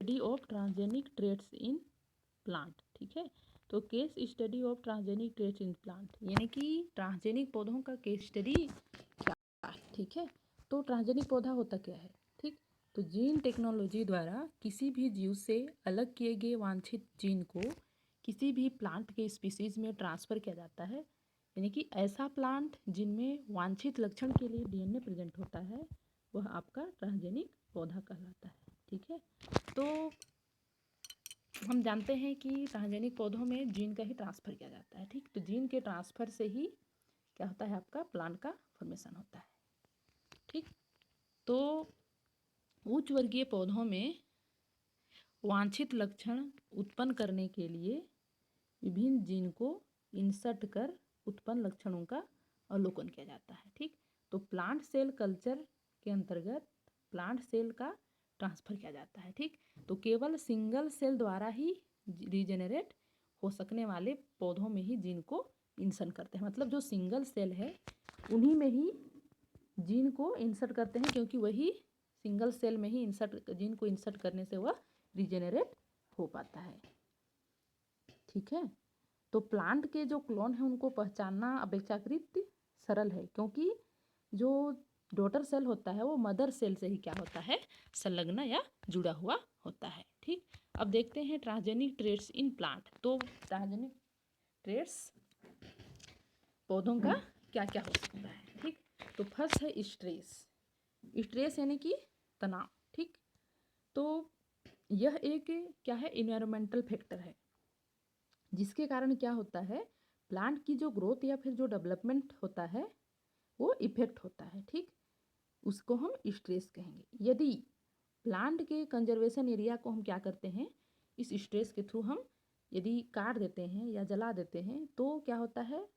Study of transgenic traits in plant. ठीक है, तो case study of transgenic traits in plant यानी कि ट्रांसजेनिक पौधों का केस स्टडी क्या है। ठीक है, तो ट्रांसजेनिक पौधा होता क्या है। ठीक, तो जीन टेक्नोलॉजी द्वारा किसी भी जीव से अलग किए गए वांछित जीन को किसी भी प्लांट के स्पीसीज में ट्रांसफ़र किया जाता है, यानी कि ऐसा प्लांट जिनमें वांछित लक्षण के लिए डीएनए प्रेजेंट होता है वह आपका ट्रांसजेनिक पौधा कहलाता है। ठीक है, तो हम जानते हैं कि ट्रांसजेनिक पौधों में जीन का ही ट्रांसफ़र किया जाता है। ठीक, तो जीन के ट्रांसफ़र से ही क्या होता है, आपका प्लांट का फॉर्मेशन होता है। ठीक, तो उच्च वर्गीय पौधों में वांछित लक्षण उत्पन्न करने के लिए विभिन्न जीन को इंसर्ट कर उत्पन्न लक्षणों का अवलोकन किया जाता है। ठीक, तो प्लांट सेल कल्चर के अंतर्गत प्लांट सेल का ट्रांसफ़र किया जाता है। ठीक, तो केवल सिंगल सेल द्वारा ही रीजेनरेट हो सकने वाले पौधों में ही जीन को इंसर्ट करते हैं। मतलब जो सिंगल सेल है उन्हीं में ही जीन को इंसर्ट करते हैं, क्योंकि वही सिंगल सेल में ही जीन को इंसर्ट करने से वह रीजेनरेट हो पाता है। ठीक है, तो प्लांट के जो क्लोन हैं उनको पहचानना अपेक्षाकृत सरल है, क्योंकि जो डॉटर सेल होता है वो मदर सेल से ही क्या होता है, संलग्न या जुड़ा हुआ होता है। ठीक, अब देखते हैं ट्रांसजेनिक ट्रेट्स इन प्लांट। तो ट्रांसजेनिक ट्रेट्स पौधों का क्या क्या हो सकता है। ठीक, तो फर्स्ट है स्ट्रेस। स्ट्रेस यानी कि तनाव। ठीक, तो यह एक क्या है, इन्वायरमेंटल फैक्टर है जिसके कारण क्या होता है, प्लांट की जो ग्रोथ या फिर जो डेवलपमेंट होता है वो इफेक्ट होता है। ठीक, उसको हम स्ट्रेस कहेंगे। यदि प्लांट के कंजर्वेशन एरिया को हम क्या करते हैं, इस स्ट्रेस के थ्रू हम यदि काट देते हैं या जला देते हैं तो क्या होता है,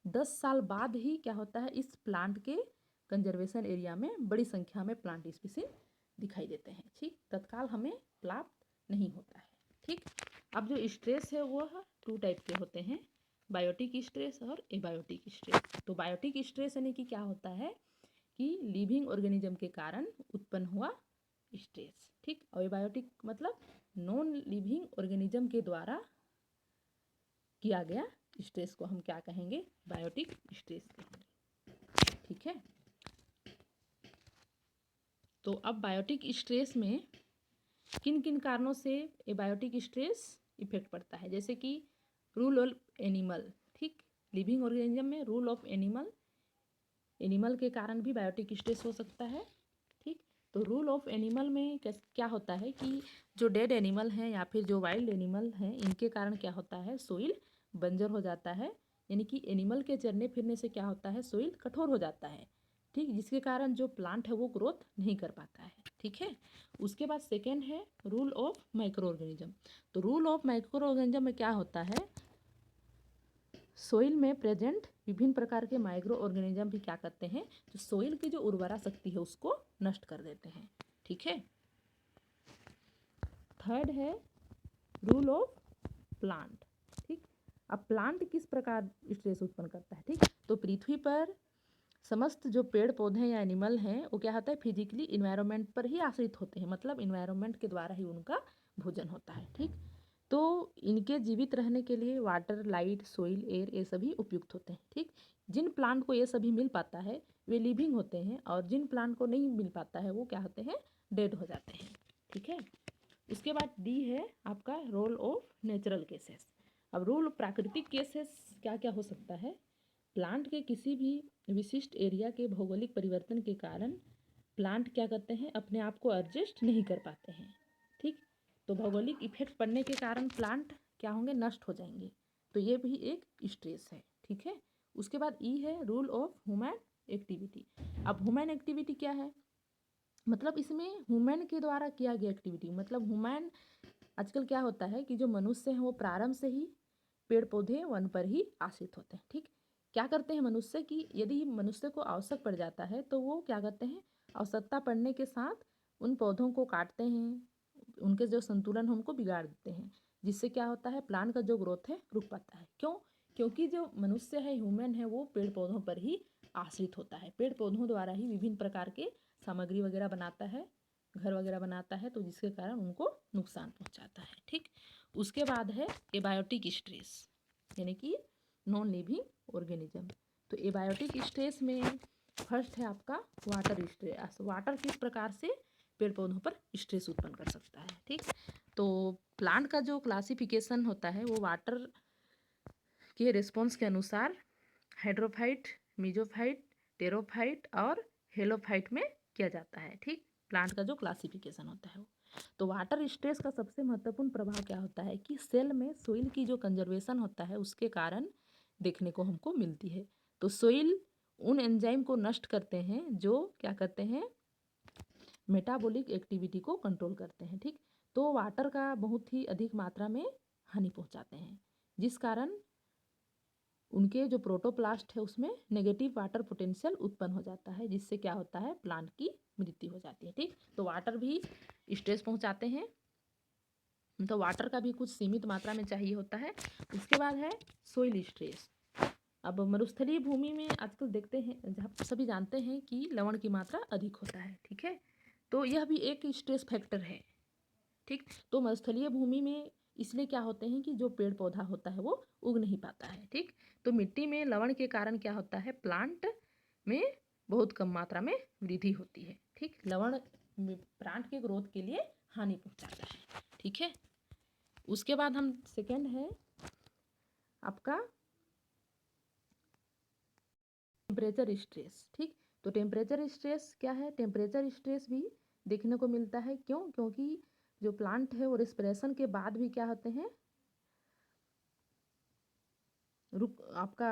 10 साल बाद ही क्या होता है, इस प्लांट के कंजर्वेशन एरिया में बड़ी संख्या में प्लांट स्पीसीज दिखाई देते हैं। ठीक, तत्काल हमें प्राप्त नहीं होता है। ठीक, अब जो स्ट्रेस है वह 2 टाइप के होते हैं, बायोटिक स्ट्रेस और एबायोटिक स्ट्रेस। तो बायोटिक स्ट्रेस यानी कि क्या होता है कि लिविंग ऑर्गेनिज्म के कारण उत्पन्न हुआ स्ट्रेस। ठीक, और एबायोटिक मतलब नॉन लिविंग ऑर्गेनिज्म के द्वारा किया गया स्ट्रेस को हम क्या कहेंगे, बायोटिक स्ट्रेस कहेंगे। ठीक है, तो अब बायोटिक स्ट्रेस में किन किन कारणों से एबायोटिक स्ट्रेस इफेक्ट पड़ता है, जैसे कि रूल ऑफ एनिमल। ठीक, लिविंग ऑर्गेनिज्म में रूल ऑफ एनिमल के कारण भी बायोटिक स्ट्रेस हो सकता है। ठीक, तो रूल ऑफ एनिमल में क्या होता है कि जो डेड एनिमल हैं या फिर जो वाइल्ड एनिमल हैं इनके कारण क्या होता है, सोइल बंजर हो जाता है, यानी कि एनिमल के चरने फिरने से क्या होता है, सोइल कठोर हो जाता है। ठीक, जिसके कारण जो प्लांट है वो ग्रोथ नहीं कर पाता है। ठीक है, उसके बाद सेकेंड है रूल ऑफ माइक्रो ऑर्गेनिज्म। तो रूल ऑफ माइक्रो ऑर्गेनिज्म में क्या होता है, सोइल में प्रेजेंट विभिन्न प्रकार के माइक्रो ऑर्गेनिज्म भी क्या करते हैं, जो सोइल की जो उर्वरा शक्ति है उसको नष्ट कर देते हैं। ठीक है, थर्ड है रूल ऑफ प्लांट। ठीक, अब प्लांट किस प्रकार स्ट्रेस उत्पन्न करता है। ठीक, तो पृथ्वी पर समस्त जो पेड़ पौधे या एनिमल हैं वो क्या होता है, फिजिकली इन्वायरमेंट पर ही आश्रित होते हैं, मतलब इन्वायरमेंट के द्वारा ही उनका भोजन होता है। ठीक, तो इनके जीवित रहने के लिए वाटर, लाइट, सोइल, एयर ये सभी उपयुक्त होते हैं। ठीक, जिन प्लांट को ये सभी मिल पाता है वे लिविंग होते हैं और जिन प्लांट को नहीं मिल पाता है वो क्या होते हैं, डेड हो जाते हैं। ठीक है, उसके बाद डी है आपका रोल ऑफ नेचुरल केसेस। अब रोल प्राकृतिक केसेस क्या क्या हो सकता है, प्लांट के किसी भी विशिष्ट एरिया के भौगोलिक परिवर्तन के कारण प्लांट क्या करते हैं, अपने आप को एडजस्ट नहीं कर पाते हैं। ठीक, तो भौगोलिक इफेक्ट पड़ने के कारण प्लांट क्या होंगे, नष्ट हो जाएंगे, तो ये भी एक स्ट्रेस है। ठीक है, उसके बाद ई है रूल ऑफ ह्यूमन एक्टिविटी। अब ह्यूमन एक्टिविटी क्या है, मतलब इसमें ह्यूमन के द्वारा किया गया एक्टिविटी, मतलब ह्यूमन आजकल क्या होता है कि जो मनुष्य हैं वो प्रारंभ से ही पेड़ पौधे वन पर ही आश्रित होते हैं। ठीक, क्या करते हैं मनुष्य की, यदि मनुष्य को आवश्यक पड़ जाता है तो वो क्या करते हैं, आवश्यकता पड़ने के साथ उन पौधों को काटते हैं, उनके जो संतुलन है उनको बिगाड़ देते हैं, जिससे क्या होता है, प्लांट का जो ग्रोथ है रुक पाता है। क्यों, क्योंकि जो मनुष्य है, ह्यूमन है, वो पेड़ पौधों पर ही आश्रित होता है, पेड़ पौधों द्वारा ही विभिन्न प्रकार के सामग्री वगैरह बनाता है, घर वगैरह बनाता है, तो जिसके कारण उनको नुकसान पहुंचाता है। ठीक, उसके बाद है एबायोटिक स्ट्रेस, यानी कि नॉन लिविंग ऑर्गेनिज्म। तो एबायोटिक स्ट्रेस में फर्स्ट है आपका वाटर स्ट्रेस। वाटर किस प्रकार से पेड़ पौधों पर स्ट्रेस उत्पन्न कर सकता है। ठीक, तो प्लांट का जो क्लासिफिकेशन होता है वो वाटर के रिस्पॉन्स के अनुसार हाइड्रोफाइट, मीजोफाइट, टेरोफाइट और हेलोफाइट में किया जाता है। ठीक, प्लांट का जो क्लासिफिकेशन होता है वो, तो वाटर स्ट्रेस का सबसे महत्वपूर्ण प्रभाव क्या होता है कि सेल में सोइल की जो कंजर्वेशन होता है उसके कारण देखने को हमको मिलती है। तो सोइल उन एंजाइम को नष्ट करते हैं जो क्या करते हैं, मेटाबॉलिक एक्टिविटी को कंट्रोल करते हैं। ठीक, तो वाटर का बहुत ही अधिक मात्रा में हानि पहुंचाते हैं, जिस कारण उनके जो प्रोटोप्लास्ट है उसमें नेगेटिव वाटर पोटेंशियल उत्पन्न हो जाता है, जिससे क्या होता है, प्लांट की मृत्यु हो जाती है। ठीक, तो वाटर भी स्ट्रेस पहुंचाते हैं, तो वाटर का भी कुछ सीमित मात्रा में चाहिए होता है। उसके बाद है सोइल स्ट्रेस। अब मरुस्थलीय भूमि में आजकल देखते हैं, जहाँ सभी जानते हैं कि लवण की मात्रा अधिक होता है। ठीक है, तो यह भी एक स्ट्रेस फैक्टर है। ठीक, तो मरुस्थलीय भूमि में इसलिए क्या होते हैं कि जो पेड़ पौधा होता है वो उग नहीं पाता है। ठीक, तो मिट्टी में लवण के कारण क्या होता है, प्लांट में बहुत कम मात्रा में वृद्धि होती है। ठीक, लवण प्लांट के ग्रोथ के लिए हानि पहुंचाता है। ठीक है, उसके बाद हम सेकेंड है आपका टेम्परेचर स्ट्रेस। ठीक, तो टेम्परेचर स्ट्रेस क्या है, टेम्परेचर स्ट्रेस भी देखने को मिलता है। क्यों? क्योंकि जो प्लांट है वो रिस्पिरेशन के बाद भी क्या होते हैं, आपका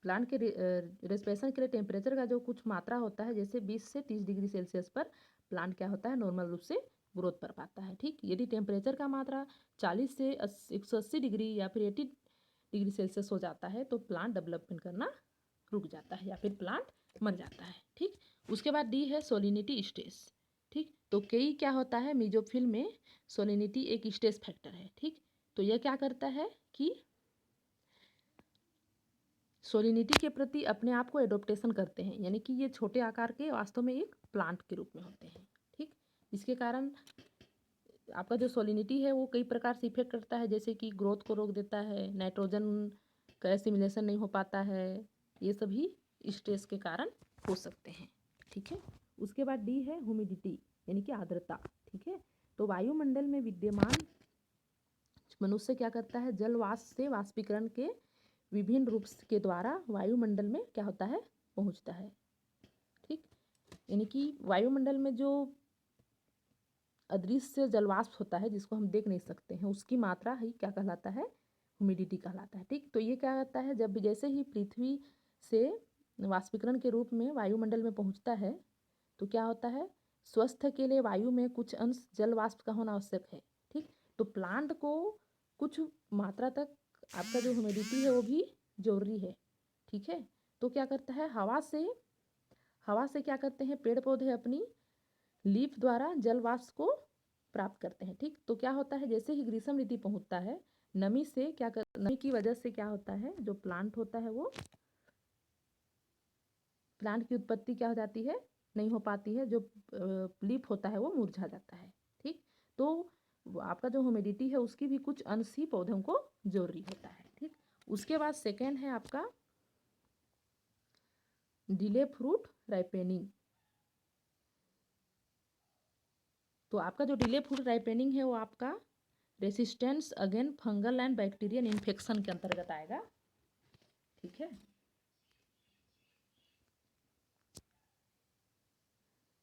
प्लांट के रेस्पिरेशन के लिए टेम्परेचर का जो कुछ मात्रा होता है, जैसे 20 से 30 डिग्री सेल्सियस पर प्लांट क्या होता है, नॉर्मल रूप से ग्रोथ कर पाता है। ठीक, यदि टेम्परेचर का मात्रा 40 से 180 डिग्री या फिर 80 डिग्री सेल्सियस हो जाता है तो प्लांट डेवलपमेंट करना रुक जाता है या फिर प्लांट मर जाता है। ठीक, उसके बाद डी है सोलिनिटी स्ट्रेस। ठीक, तो कई क्या होता है, मीजोफिल में सोलिनिटी एक स्ट्रेस फैक्टर है। ठीक, तो यह क्या करता है कि सोलिनिटी के प्रति अपने आप को एडोप्टेशन करते हैं, यानी कि ये छोटे आकार के वास्तव में एक प्लांट के रूप में होते हैं। ठीक, इसके कारण आपका जो सोलिनिटी है वो कई प्रकार से इफेक्ट करता है, जैसे कि ग्रोथ को रोक देता है, नाइट्रोजन का एसिमिलेशन नहीं हो पाता है, ये सभी स्ट्रेस के कारण हो सकते हैं। ठीक है, उसके बाद डी है ह्यूमिडिटी, यानी कि आर्द्रता। ठीक है, तो वायुमंडल में विद्यमान मनुष्य क्या करता है, जल वाष्प से वाष्पीकरण के विभिन्न रूप के द्वारा वायुमंडल में क्या होता है, पहुंचता है। ठीक, यानी कि वायुमंडल में जो अदृश्य जलवाष्प होता है जिसको हम देख नहीं सकते हैं, उसकी मात्रा ही क्या कहलाता है, ह्यूमिडिटी कहलाता है। ठीक, तो ये क्या कहता है, जब जैसे ही पृथ्वी से वाष्पीकरण के रूप में वायुमंडल में पहुंचता है तो क्या होता है, स्वस्थ के लिए वायु में कुछ अंश जल वाष्प का होना आवश्यक है। ठीक, तो प्लांट को कुछ मात्रा तक आपका जो ह्यूमिडिटी है वो भी जरूरी है। ठीक है, तो क्या करता है, हवा से क्या करते हैं, पेड़ पौधे अपनी लीफ द्वारा जल वाष्प को प्राप्त करते हैं। ठीक, तो क्या होता है, जैसे ही ग्रीष्म ऋतु पहुंचता है, नमी की वजह से क्या होता है, जो प्लांट होता है वो प्लांट की उत्पत्ति क्या हो जाती है, नहीं हो पाती है, जो लीफ होता है वो मुरझा जाता है। ठीक, तो आपका जो ह्यूमिडिटी है उसकी भी कुछ अंश ही पौधों को जरूरी होता है। ठीक, उसके बाद सेकेंड है आपका डिले फ्रूट राइपेनिंग। तो आपका जो डिले फ्रूट राइपेनिंग है वो आपका resistance again fungal and bacterial infection के अंतर्गत आएगा। ठीक है,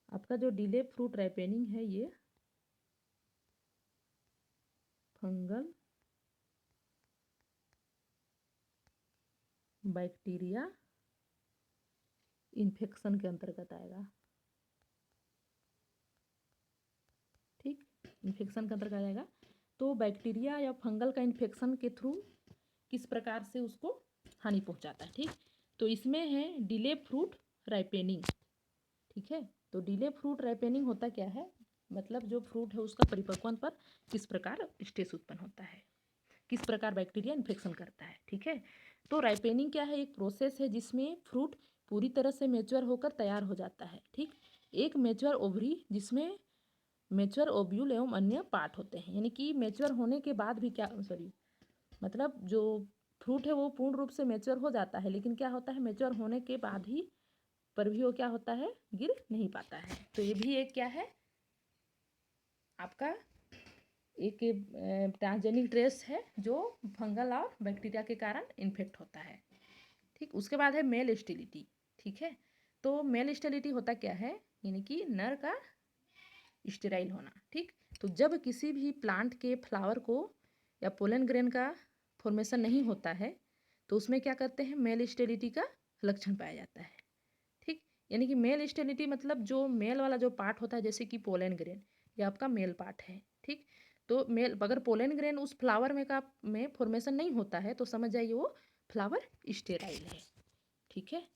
आपका जो डिले फ्रूट राइपेनिंग है ये फंगल, बैक्टीरिया इन्फेक्शन के अंतर्गत आएगा। ठीक, इन्फेक्शन के अंतर्गत आएगा। तो बैक्टीरिया या फंगल का इन्फेक्शन के थ्रू किस प्रकार से उसको हानि पहुंचाता है। ठीक, तो इसमें है डिले फ्रूट राइपेनिंग। ठीक है, तो डिले फ्रूट राइपेनिंग होता क्या है, मतलब जो फ्रूट है उसका परिपक्वन पर किस प्रकार स्ट्रेस उत्पन्न होता है, किस प्रकार बैक्टीरिया इन्फेक्शन करता है। ठीक है, तो राइपेनिंग क्या है, एक प्रोसेस है जिसमें फ्रूट पूरी तरह से मैच्योर होकर तैयार हो जाता है। ठीक, एक मैच्योर ओवरी जिसमें मेच्योर ओव्यूल एवं अन्य पार्ट होते हैं। यानी कि मेच्योर होने के बाद भी क्या, सॉरी, मतलब जो फ्रूट है वो पूर्ण रूप से मेच्योर हो जाता है, लेकिन क्या होता है, मेच्योर होने के बाद ही पर भी वो क्या होता है, गिर नहीं पाता है। तो ये भी एक क्या है, आपका एक ट्रांसजेनिक ट्रेस है जो फंगल और बैक्टीरिया के कारण इन्फेक्ट होता है। ठीक, उसके बाद है मेल स्टेरिलिटी। ठीक है, तो मेल स्टेरिलिटी होता क्या है, यानी कि नर का स्टेराइल होना। ठीक, तो जब किसी भी प्लांट के फ्लावर को या पोलन ग्रेन का फॉर्मेशन नहीं होता है तो उसमें क्या करते हैं, मेल स्टेरिलिटी का लक्षण पाया जाता है। ठीक, यानी कि मेल स्टेरिलिटी मतलब जो मेल वाला जो पार्ट होता है, जैसे कि पोलन ग्रेन, ये आपका मेल पार्ट है। ठीक, तो मेल अगर पोलन ग्रेन उस फ्लावर में फॉर्मेशन नहीं होता है तो समझ जाइए वो फ्लावर स्टेराइल है। ठीक है।